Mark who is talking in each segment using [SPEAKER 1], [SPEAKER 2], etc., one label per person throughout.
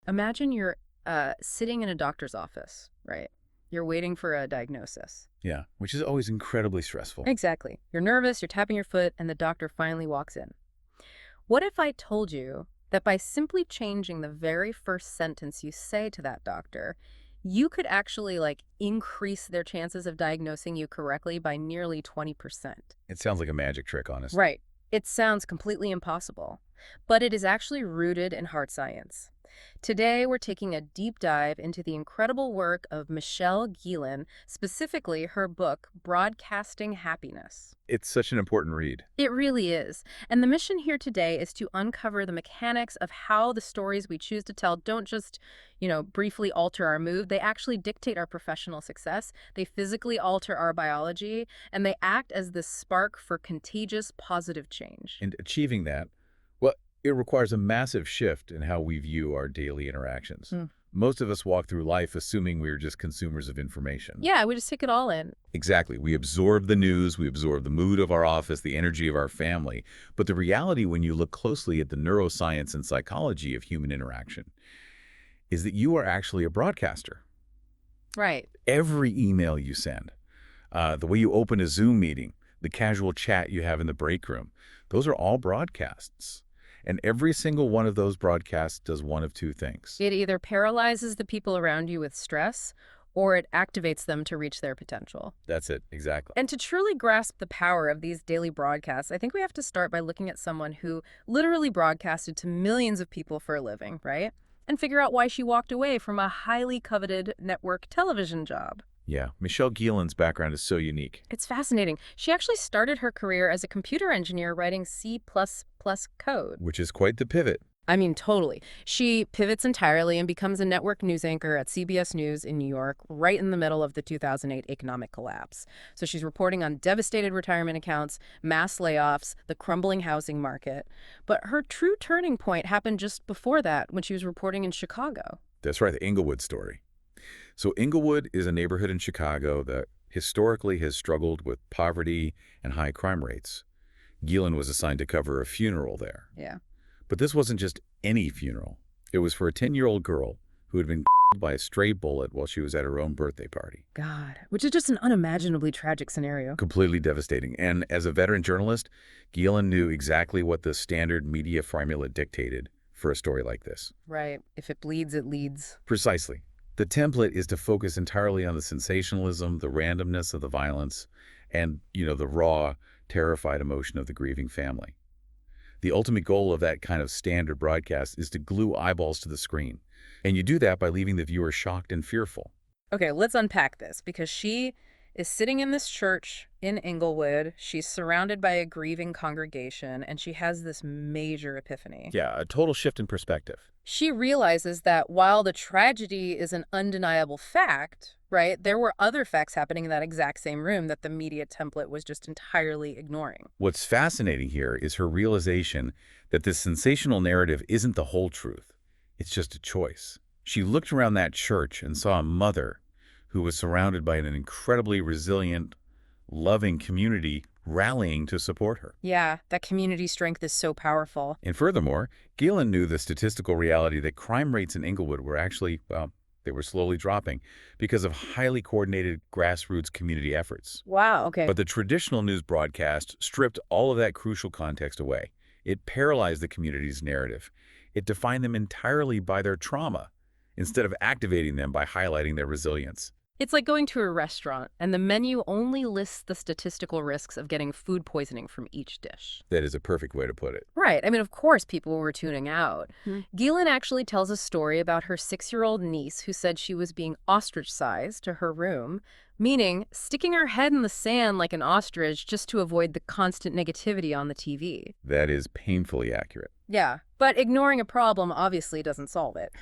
[SPEAKER 1] Imagine you're sitting in a doctor's office, right? You're waiting for a diagnosis.
[SPEAKER 2] Yeah, which is always incredibly stressful.
[SPEAKER 1] Exactly. You're nervous, you're tapping your foot, and the doctor finally walks in. What if I told you that by simply changing the very first sentence you say to that doctor, you could actually increase their chances of diagnosing you correctly by nearly 20%?
[SPEAKER 2] It sounds like a magic trick, honestly.
[SPEAKER 1] Right. It sounds completely impossible, but it is actually rooted in hard science. Today, we're taking a deep dive into the incredible work of Michelle Gielan, specifically her book, Broadcasting Happiness.
[SPEAKER 2] It's such an important read.
[SPEAKER 1] It really is. And the mission here today is to uncover the mechanics of how the stories we choose to tell don't just, briefly alter our mood. They actually dictate our professional success. They physically alter our biology, and they act as the spark for contagious positive change.
[SPEAKER 2] And achieving that, well, it requires a massive shift in how we view our daily interactions. Most of us walk through life assuming we're just consumers of information.
[SPEAKER 1] Yeah, we just take it all in.
[SPEAKER 2] Exactly. We absorb the news, we absorb the mood of our office, the energy of our family. But the reality, when you look closely at the neuroscience and psychology of human interaction, is that you are actually a broadcaster.
[SPEAKER 1] Right.
[SPEAKER 2] Every email you send, the way you open a Zoom meeting, the casual chat you have in the break room, those are all broadcasts. And every single one of those broadcasts does one of two things.
[SPEAKER 1] It either paralyzes the people around you with stress, or it activates them to reach their potential.
[SPEAKER 2] That's it, exactly.
[SPEAKER 1] And to truly grasp the power of these daily broadcasts, I think we have to start by looking at someone who literally broadcasted to millions of people for a living, right? And figure out why she walked away from a highly coveted network television job.
[SPEAKER 2] Yeah, Michelle Gielan's background is so unique.
[SPEAKER 1] It's fascinating. She actually started her career as a computer engineer writing C++ code.
[SPEAKER 2] Which is quite the pivot.
[SPEAKER 1] I mean, totally. She pivots entirely and becomes a network news anchor at CBS News in New York, right in the middle of the 2008 economic collapse. So she's reporting on devastated retirement accounts, mass layoffs, the crumbling housing market. But her true turning point happened just before that, when she was reporting in Chicago.
[SPEAKER 2] That's right, the Inglewood story. So Inglewood is a neighborhood in Chicago that historically has struggled with poverty and high crime rates. Gielan was assigned to cover a funeral there.
[SPEAKER 1] Yeah.
[SPEAKER 2] But this wasn't just any funeral. It was for a 10-year-old girl who had been by a stray bullet while she was at her own birthday party.
[SPEAKER 1] God, which is just an unimaginably tragic scenario.
[SPEAKER 2] Completely devastating. And as a veteran journalist, Gielan knew exactly what the standard media formula dictated for a story like this.
[SPEAKER 1] Right. If it bleeds, it leads.
[SPEAKER 2] Precisely. The template is to focus entirely on the sensationalism, the randomness of the violence, and, the raw, terrified emotion of the grieving family. The ultimate goal of that kind of standard broadcast is to glue eyeballs to the screen. And you do that by leaving the viewer shocked and fearful.
[SPEAKER 1] Okay, let's unpack this, because she is sitting in this church in Inglewood. She's surrounded by a grieving congregation, and she has this major epiphany.
[SPEAKER 2] Yeah, a total shift in perspective.
[SPEAKER 1] She realizes that while the tragedy is an undeniable fact, right, there were other facts happening in that exact same room that the media template was just entirely ignoring.
[SPEAKER 2] What's fascinating here is her realization that this sensational narrative isn't the whole truth. It's just a choice. She looked around that church and saw a mother who was surrounded by an incredibly resilient, loving community rallying to support her.
[SPEAKER 1] Yeah, that community strength is so powerful.
[SPEAKER 2] And furthermore, Gielan knew the statistical reality that crime rates in Inglewood were actually, they were slowly dropping because of highly coordinated grassroots community efforts.
[SPEAKER 1] Wow, okay.
[SPEAKER 2] But the traditional news broadcast stripped all of that crucial context away. It paralyzed the community's narrative. It defined them entirely by their trauma, instead of activating them by highlighting their resilience.
[SPEAKER 1] It's like going to a restaurant, and the menu only lists the statistical risks of getting food poisoning from each dish.
[SPEAKER 2] That is a perfect way to put it.
[SPEAKER 1] Right. I mean, of course, people were tuning out. Gielan actually tells a story about her 6-year-old niece who said she was being ostracized to her room, meaning sticking her head in the sand like an ostrich just to avoid the constant negativity on the TV.
[SPEAKER 2] That is painfully accurate.
[SPEAKER 1] Yeah, but ignoring a problem obviously doesn't solve it.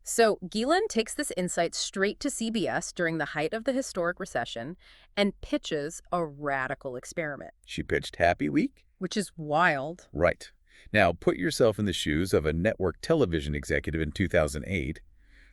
[SPEAKER 1] So Gielan takes this insight straight to CBS during the height of the historic recession and pitches a radical experiment.
[SPEAKER 2] She pitched Happy Week?
[SPEAKER 1] Which is wild.
[SPEAKER 2] Right. Now, put yourself in the shoes of a network television executive in 2008.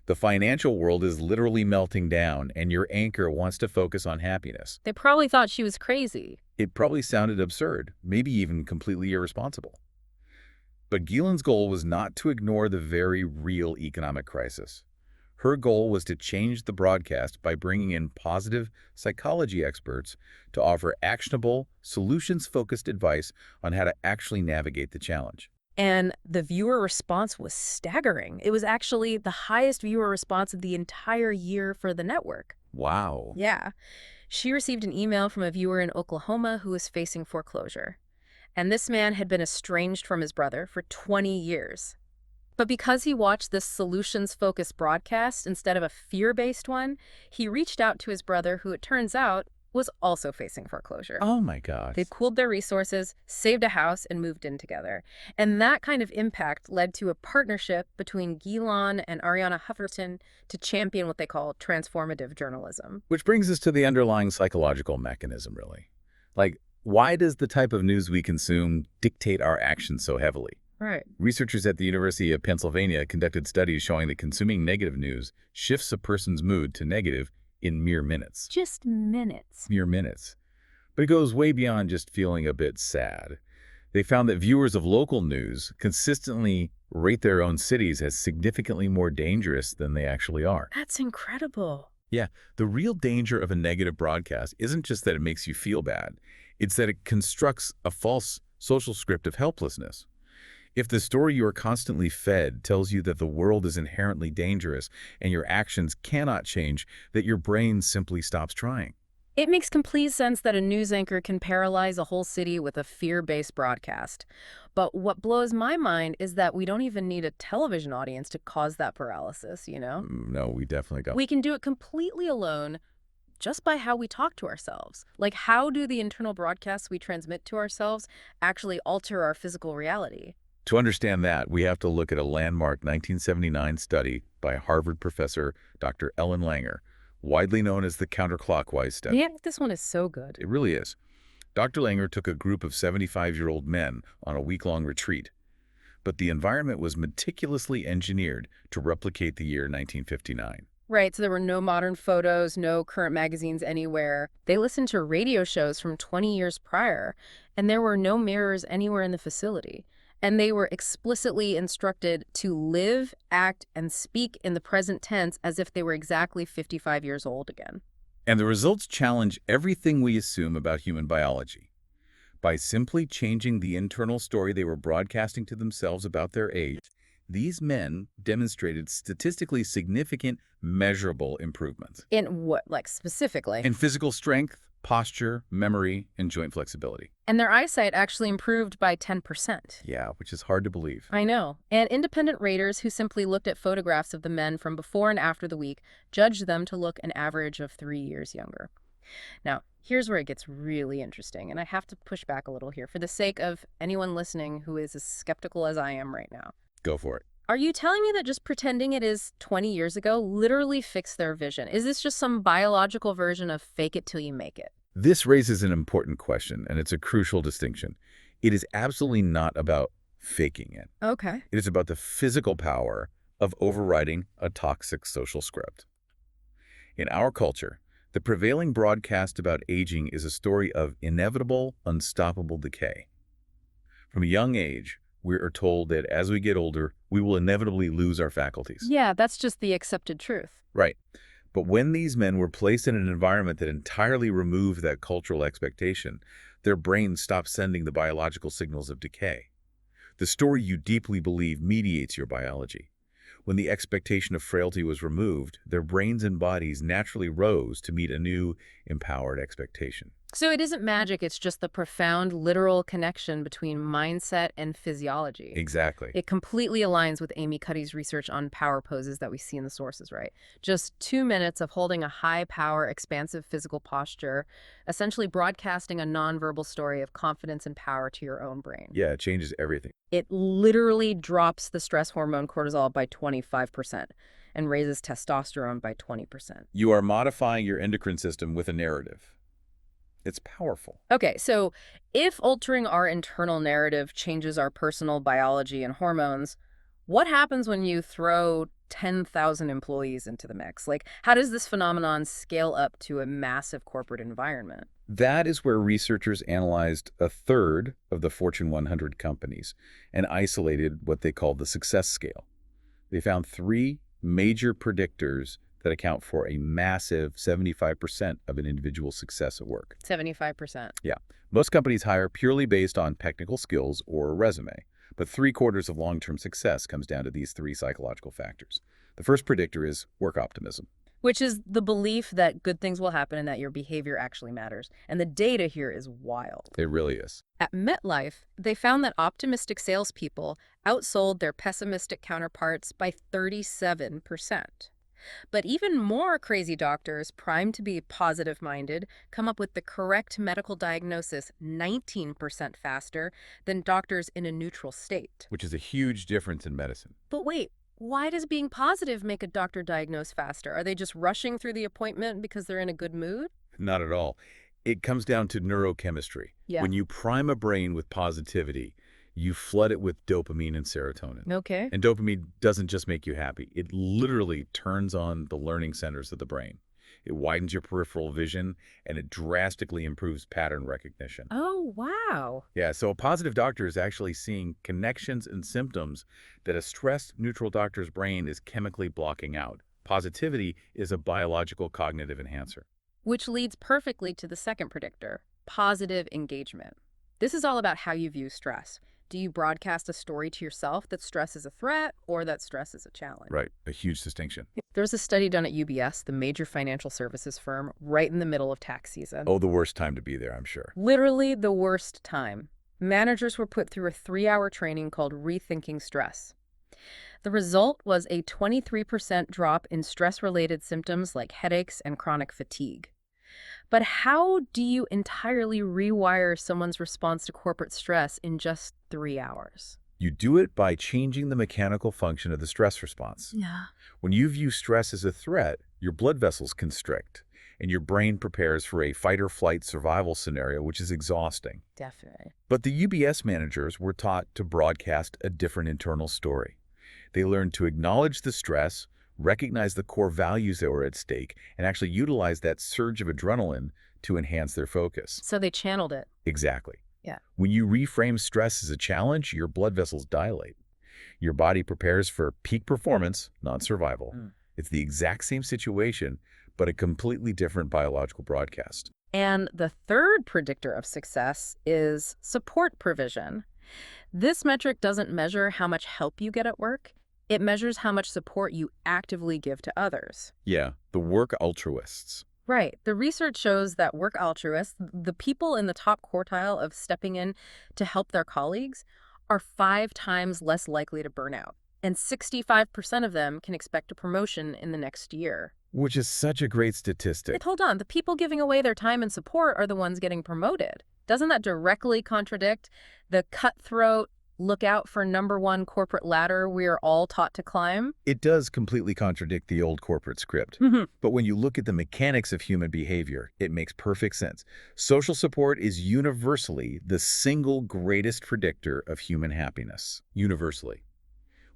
[SPEAKER 2] The financial world is literally melting down, and your anchor wants to focus on happiness.
[SPEAKER 1] They probably thought she was crazy.
[SPEAKER 2] It probably sounded absurd, maybe even completely irresponsible. But Gielan's goal was not to ignore the very real economic crisis. Her goal was to change the broadcast by bringing in positive psychology experts to offer actionable, solutions-focused advice on how to actually navigate the challenge.
[SPEAKER 1] And the viewer response was staggering. It was actually the highest viewer response of the entire year for the network.
[SPEAKER 2] Wow.
[SPEAKER 1] Yeah. She received an email from a viewer in Oklahoma who was facing foreclosure. And this man had been estranged from his brother for 20 years. But because he watched this solutions-focused broadcast instead of a fear-based one, he reached out to his brother, who it turns out was also facing foreclosure.
[SPEAKER 2] Oh my God.
[SPEAKER 1] They pooled their resources, saved a house, and moved in together. And that kind of impact led to a partnership between Gielan and Ariana Huffington to champion what they call transformative journalism.
[SPEAKER 2] Which brings us to the underlying psychological mechanism, really. Like, why does the type of news we consume dictate our actions so heavily?
[SPEAKER 1] Right.
[SPEAKER 2] Researchers at the University of Pennsylvania conducted studies showing that consuming negative news shifts a person's mood to negative in mere minutes.
[SPEAKER 1] Just minutes.
[SPEAKER 2] Mere minutes. But it goes way beyond just feeling a bit sad. They found that viewers of local news consistently rate their own cities as significantly more dangerous than they actually are.
[SPEAKER 1] That's incredible.
[SPEAKER 2] Yeah, the real danger of a negative broadcast isn't just that it makes you feel bad. It's that it constructs a false social script of helplessness. If the story you are constantly fed tells you that the world is inherently dangerous and your actions cannot change, that your brain simply stops trying.
[SPEAKER 1] It makes complete sense that a news anchor can paralyze a whole city with a fear-based broadcast. But what blows my mind is that we don't even need a television audience to cause that paralysis, you know?
[SPEAKER 2] No, we definitely don't.
[SPEAKER 1] We can do it completely alone just by how we talk to ourselves. Like, how do the internal broadcasts we transmit to ourselves actually alter our physical reality?
[SPEAKER 2] To understand that, we have to look at a landmark 1979 study by Harvard professor Dr. Ellen Langer, widely known as the counterclockwise study.
[SPEAKER 1] Yeah, this one is so good.
[SPEAKER 2] It really is. Dr. Langer took a group of 75-year-old men on a week-long retreat, but the environment was meticulously engineered to replicate the year 1959.
[SPEAKER 1] Right, so there were no modern photos, no current magazines anywhere. They listened to radio shows from 20 years prior, and there were no mirrors anywhere in the facility. And they were explicitly instructed to live, act, and speak in the present tense as if they were exactly 55 years old again.
[SPEAKER 2] And the results challenge everything we assume about human biology. By simply changing the internal story they were broadcasting to themselves about their age, these men demonstrated statistically significant, measurable improvements.
[SPEAKER 1] In what, like, specifically?
[SPEAKER 2] In physical strength, posture, memory, and joint flexibility.
[SPEAKER 1] And their eyesight actually improved by 10%.
[SPEAKER 2] Yeah, which is hard to believe.
[SPEAKER 1] I know. And independent raters who simply looked at photographs of the men from before and after the week judged them to look an average of 3 years younger. Now, here's where it gets really interesting, and I have to push back a little here for the sake of anyone listening who is as skeptical as I am right now.
[SPEAKER 2] Go for it.
[SPEAKER 1] Are you telling me that just pretending it is 20 years ago literally fixed their vision? Is this just some biological version of fake it till you make it?
[SPEAKER 2] This raises an important question, and it's a crucial distinction. It is absolutely not about faking it.
[SPEAKER 1] Okay.
[SPEAKER 2] It is about the physical power of overriding a toxic social script. In our culture, the prevailing broadcast about aging is a story of inevitable, unstoppable decay. From a young age, we are told that as we get older, we will inevitably lose our faculties.
[SPEAKER 1] Yeah, that's just the accepted truth.
[SPEAKER 2] Right. But when these men were placed in an environment that entirely removed that cultural expectation, their brains stopped sending the biological signals of decay. The story you deeply believe mediates your biology. When the expectation of frailty was removed, their brains and bodies naturally rose to meet a new, empowered expectation.
[SPEAKER 1] So it isn't magic, it's just the profound literal connection between mindset and physiology.
[SPEAKER 2] Exactly.
[SPEAKER 1] It completely aligns with Amy Cuddy's research on power poses that we see in the sources, right? Just 2 minutes of holding a high-power, expansive physical posture, essentially broadcasting a nonverbal story of confidence and power to your own brain.
[SPEAKER 2] Yeah, it changes everything.
[SPEAKER 1] It literally drops the stress hormone cortisol by 25% and raises testosterone by 20%.
[SPEAKER 2] You are modifying your endocrine system with a narrative. It's powerful.
[SPEAKER 1] Okay, so if altering our internal narrative changes our personal biology and hormones, what happens when you throw 10,000 employees into the mix? Like, how does this phenomenon scale up to a massive corporate environment?
[SPEAKER 2] That is where researchers analyzed a third of the Fortune 100 companies and isolated what they called the success scale. They found three major predictors that account for a massive 75% of an individual's success at work.
[SPEAKER 1] 75%.
[SPEAKER 2] Yeah. Most companies hire purely based on technical skills or a resume, but three-quarters of long-term success comes down to these three psychological factors. The first predictor is work optimism.
[SPEAKER 1] Which is the belief that good things will happen and that your behavior actually matters. And the data here is wild.
[SPEAKER 2] It really is.
[SPEAKER 1] At MetLife, they found that optimistic salespeople outsold their pessimistic counterparts by 37%. But even more crazy doctors, primed to be positive-minded, come up with the correct medical diagnosis 19% faster than doctors in a neutral state.
[SPEAKER 2] Which is a huge difference in medicine.
[SPEAKER 1] But wait, why does being positive make a doctor diagnose faster? Are they just rushing through the appointment because they're in a good mood?
[SPEAKER 2] Not at all. It comes down to neurochemistry.
[SPEAKER 1] Yeah.
[SPEAKER 2] When you prime a brain with positivity, you flood it with dopamine and serotonin.
[SPEAKER 1] Okay.
[SPEAKER 2] And dopamine doesn't just make you happy. It literally turns on the learning centers of the brain. It widens your peripheral vision, and it drastically improves pattern recognition.
[SPEAKER 1] Oh, wow.
[SPEAKER 2] Yeah, so a positive doctor is actually seeing connections and symptoms that a stressed neutral doctor's brain is chemically blocking out. Positivity is a biological cognitive enhancer.
[SPEAKER 1] Which leads perfectly to the second predictor, positive engagement. This is all about how you view stress. Do you broadcast a story to yourself that stress is a threat or that stress is a challenge?
[SPEAKER 2] Right, a huge distinction.
[SPEAKER 1] There was a study done at UBS, the major financial services firm, right in the middle of tax season.
[SPEAKER 2] Oh, the worst time to be there, I'm sure.
[SPEAKER 1] Literally the worst time. Managers were put through a 3-hour training called Rethinking Stress. The result was a 23% drop in stress-related symptoms like headaches and chronic fatigue. But how do you entirely rewire someone's response to corporate stress in just 3 hours?
[SPEAKER 2] You do it by changing the mechanical function of the stress response.
[SPEAKER 1] Yeah.
[SPEAKER 2] When you view stress as a threat, your blood vessels constrict, and your brain prepares for a fight-or-flight survival scenario, which is exhausting.
[SPEAKER 1] Definitely.
[SPEAKER 2] But the UBS managers were taught to broadcast a different internal story. They learned to acknowledge the stress, recognize the core values that were at stake, and actually utilize that surge of adrenaline to enhance their focus.
[SPEAKER 1] So they channeled it.
[SPEAKER 2] Exactly.
[SPEAKER 1] Yeah.
[SPEAKER 2] When you reframe stress as a challenge, your blood vessels dilate. Your body prepares for peak performance, not survival. It's the exact same situation, but a completely different biological broadcast.
[SPEAKER 1] And the third predictor of success is support provision. This metric doesn't measure how much help you get at work. It measures how much support you actively give to others.
[SPEAKER 2] Yeah, the work altruists.
[SPEAKER 1] Right. The research shows that work altruists, the people in the top quartile of stepping in to help their colleagues, are 5 times less likely to burn out. And 65% of them can expect a promotion in the next year.
[SPEAKER 2] Which is such a great statistic.
[SPEAKER 1] But hold on, the people giving away their time and support are the ones getting promoted. Doesn't that directly contradict the cutthroat, look out for #1 corporate ladder we are all taught to climb?
[SPEAKER 2] It does completely contradict the old corporate script. But when you look at the mechanics of human behavior, it makes perfect sense. Social support is universally the single greatest predictor of human happiness. Universally.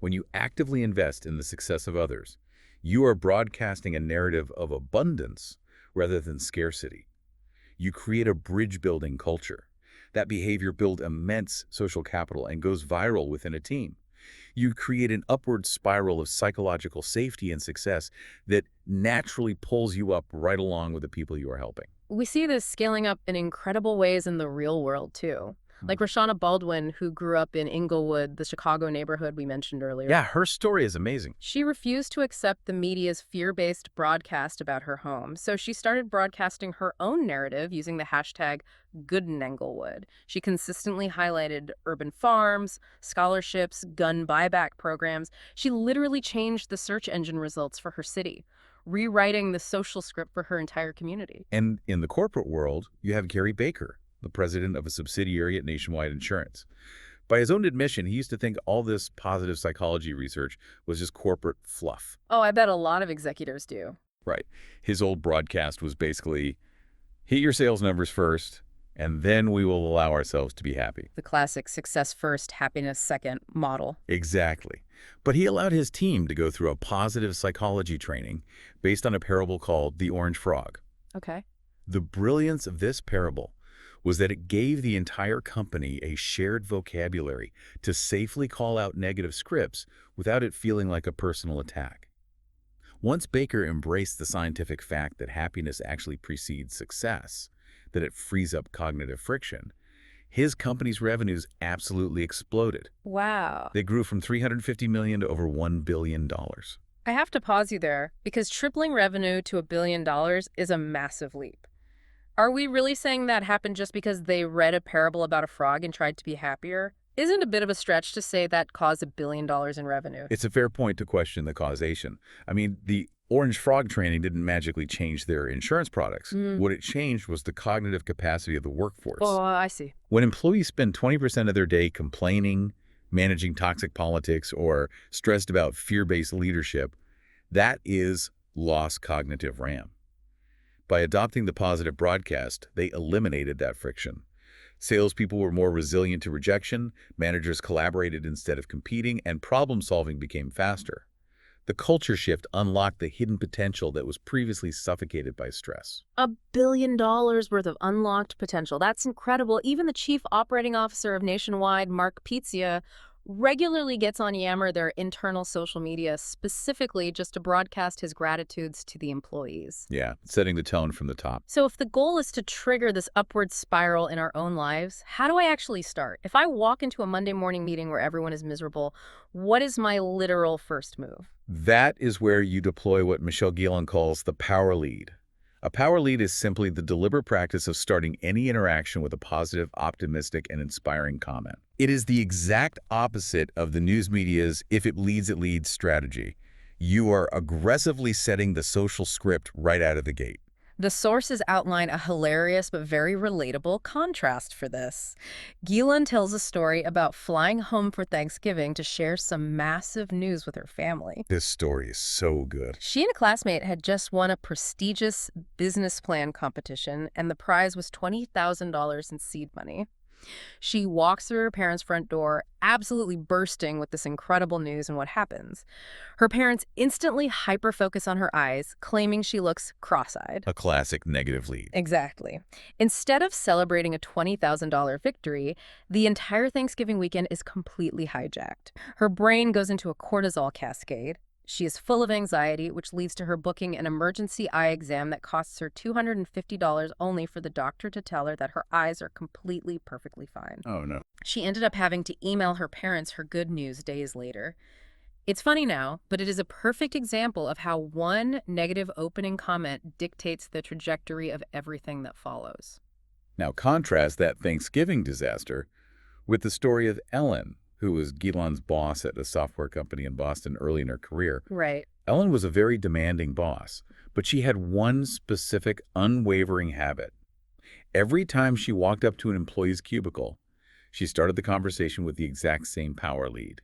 [SPEAKER 2] When you actively invest in the success of others, you are broadcasting a narrative of abundance rather than scarcity. You create a bridge-building culture. That behavior builds immense social capital and goes viral within a team. You create an upward spiral of psychological safety and success that naturally pulls you up right along with the people you are helping.
[SPEAKER 1] We see this scaling up in incredible ways in the real world, too. Like Roshana Baldwin, who grew up in Inglewood, the Chicago neighborhood we mentioned earlier.
[SPEAKER 2] Yeah, her story is amazing.
[SPEAKER 1] She refused to accept the media's fear-based broadcast about her home, so she started broadcasting her own narrative using the hashtag #GoodInEnglewood. She consistently highlighted urban farms, scholarships, gun buyback programs. She literally changed the search engine results for her city, rewriting the social script for her entire community.
[SPEAKER 2] And in the corporate world, you have Gary Baker, the president of a subsidiary at Nationwide Insurance. By his own admission, he used to think all this positive psychology research was just corporate fluff.
[SPEAKER 1] Oh, I bet a lot of executives do.
[SPEAKER 2] Right. His old broadcast was basically, hit your sales numbers first, and then we will allow ourselves to be happy.
[SPEAKER 1] The classic success first, happiness second model.
[SPEAKER 2] Exactly. But he allowed his team to go through a positive psychology training based on a parable called The Orange Frog.
[SPEAKER 1] Okay.
[SPEAKER 2] The brilliance of this parable was that it gave the entire company a shared vocabulary to safely call out negative scripts without it feeling like a personal attack. Once Baker embraced the scientific fact that happiness actually precedes success, that it frees up cognitive friction, his company's revenues absolutely exploded.
[SPEAKER 1] Wow.
[SPEAKER 2] They grew from $350 million to over $1 billion.
[SPEAKER 1] I have to pause you there because tripling revenue to $1 billion is a massive leap. Are we really saying that happened just because they read a parable about a frog and tried to be happier? Isn't it a bit of a stretch to say that caused $1 billion in revenue?
[SPEAKER 2] It's a fair point to question the causation. I mean, the orange frog training didn't magically change their insurance products. What it changed was the cognitive capacity of the workforce.
[SPEAKER 1] Oh, I see.
[SPEAKER 2] When employees spend 20% of their day complaining, managing toxic politics, or stressed about fear-based leadership, that is lost cognitive RAM. By adopting the positive broadcast, they eliminated that friction. Salespeople were more resilient to rejection, managers collaborated instead of competing, and problem-solving became faster. The culture shift unlocked the hidden potential that was previously suffocated by stress.
[SPEAKER 1] $1 billion worth of unlocked potential. That's incredible. Even the chief operating officer of Nationwide, Mark Pizia, regularly gets on Yammer, their internal social media, specifically just to broadcast his gratitudes to the employees.
[SPEAKER 2] Yeah, setting the tone from the top.
[SPEAKER 1] So if the goal is to trigger this upward spiral in our own lives, how do I actually start? If I walk into a Monday morning meeting where everyone is miserable, what is my literal first move?
[SPEAKER 2] That is where you deploy what Michelle Gielan calls the power lead. A power lead is simply the deliberate practice of starting any interaction with a positive, optimistic, and inspiring comment. It is the exact opposite of the news media's if it leads strategy. You are aggressively setting the social script right out of the gate.
[SPEAKER 1] The sources outline a hilarious but very relatable contrast for this. Gielan tells a story about flying home for Thanksgiving to share some massive news with her family.
[SPEAKER 2] This story is so good.
[SPEAKER 1] She and a classmate had just won a prestigious business plan competition, and the prize was $20,000 in seed money. She walks through her parents' front door, absolutely bursting with this incredible news, and what happens? Her parents instantly hyper-focus on her eyes, claiming she looks cross-eyed.
[SPEAKER 2] A classic negative lead.
[SPEAKER 1] Exactly. Instead of celebrating a $20,000 victory, the entire Thanksgiving weekend is completely hijacked. Her brain goes into a cortisol cascade. She is full of anxiety, which leads to her booking an emergency eye exam that costs her $250 only for the doctor to tell her that her eyes are completely, perfectly fine.
[SPEAKER 2] Oh, no.
[SPEAKER 1] She ended up having to email her parents her good news days later. It's funny now, but it is a perfect example of how one negative opening comment dictates the trajectory of everything that follows.
[SPEAKER 2] Now contrast that Thanksgiving disaster with the story of Ellen, who was Gielan's boss at a software company in Boston early in her career.
[SPEAKER 1] Right.
[SPEAKER 2] Ellen was a very demanding boss, but she had one specific, unwavering habit. Every time she walked up to an employee's cubicle, she started the conversation with the exact same power lead.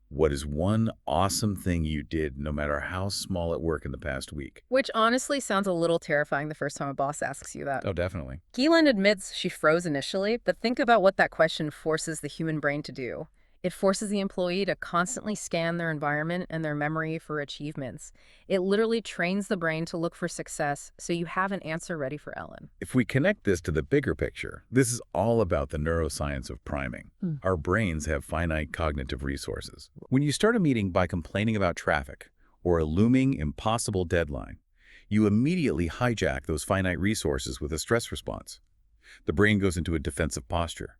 [SPEAKER 2] What is one awesome thing you did, no matter how small, at work in the past week?
[SPEAKER 1] Which honestly sounds a little terrifying the first time a boss asks you that.
[SPEAKER 2] Oh, definitely.
[SPEAKER 1] Gielan admits she froze initially, but think about what that question forces the human brain to do. It forces the employee to constantly scan their environment and their memory for achievements. It literally trains the brain to look for success, so you have an answer ready for Ellen.
[SPEAKER 2] If we connect this to the bigger picture, this is all about the neuroscience of priming. Our brains have finite cognitive resources. When you start a meeting by complaining about traffic or a looming, impossible deadline, you immediately hijack those finite resources with a stress response. The brain goes into a defensive posture.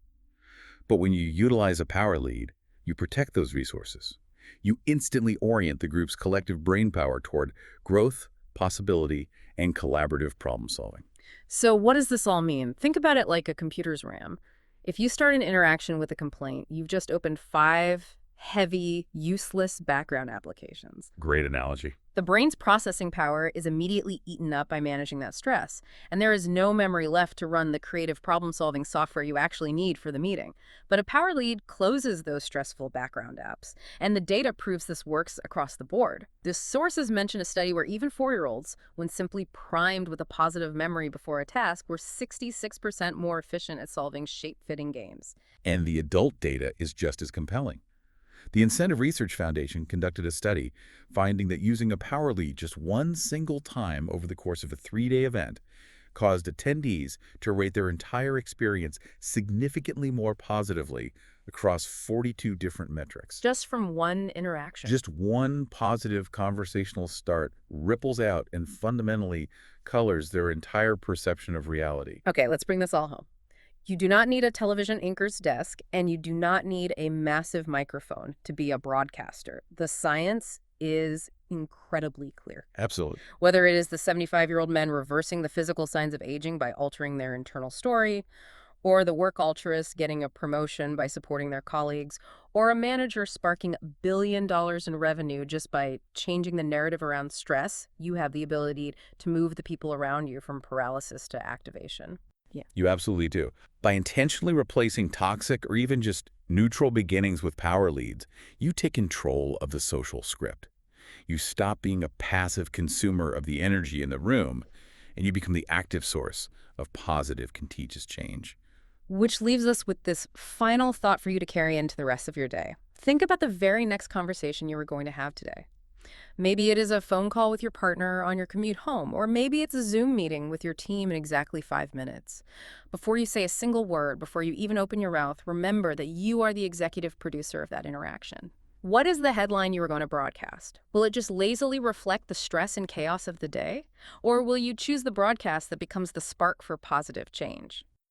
[SPEAKER 2] But when you utilize a power lead, you protect those resources. You instantly orient the group's collective brain power toward growth, possibility, and collaborative problem solving.
[SPEAKER 1] So what does this all mean? Think about it like a computer's RAM. If you start an interaction with a complaint, you've just opened 5 heavy, useless background applications.
[SPEAKER 2] Great analogy.
[SPEAKER 1] The brain's processing power is immediately eaten up by managing that stress, and there is no memory left to run the creative problem-solving software you actually need for the meeting. But a power lead closes those stressful background apps, and the data proves this works across the board. The sources mention a study where even 4-year-olds, when simply primed with a positive memory before a task, were 66% more efficient at solving shape-fitting games.
[SPEAKER 2] And the adult data is just as compelling. The Incentive Research Foundation conducted a study finding that using a power lead just one single time over the course of a 3-day event caused attendees to rate their entire experience significantly more positively across 42 different metrics.
[SPEAKER 1] Just from one interaction.
[SPEAKER 2] Just one positive conversational start ripples out and fundamentally colors their entire perception of reality.
[SPEAKER 1] Okay, let's bring this all home. You do not need a television anchor's desk, and you do not need a massive microphone to be a broadcaster. The science is incredibly clear.
[SPEAKER 2] Absolutely.
[SPEAKER 1] Whether it is the 75-year-old men reversing the physical signs of aging by altering their internal story, or the work altruists getting a promotion by supporting their colleagues, or a manager sparking $1 billion in revenue just by changing the narrative around stress, you have the ability to move the people around you from paralysis to activation. Yeah.
[SPEAKER 2] You absolutely do. By intentionally replacing toxic or even just neutral beginnings with power leads, you take control of the social script. You stop being a passive consumer of the energy in the room, and you become the active source of positive, contagious change.
[SPEAKER 1] Which leaves us with this final thought for you to carry into the rest of your day. Think about the very next conversation you were going to have today. Maybe it is a phone call with your partner on your commute home, or maybe it's a Zoom meeting with your team in exactly 5 minutes. Before you say a single word, before you even open your mouth, remember that you are the executive producer of that interaction. What is the headline you are going to broadcast? Will it just lazily reflect the stress and chaos of the day? Or will you choose the broadcast that becomes the spark for positive change?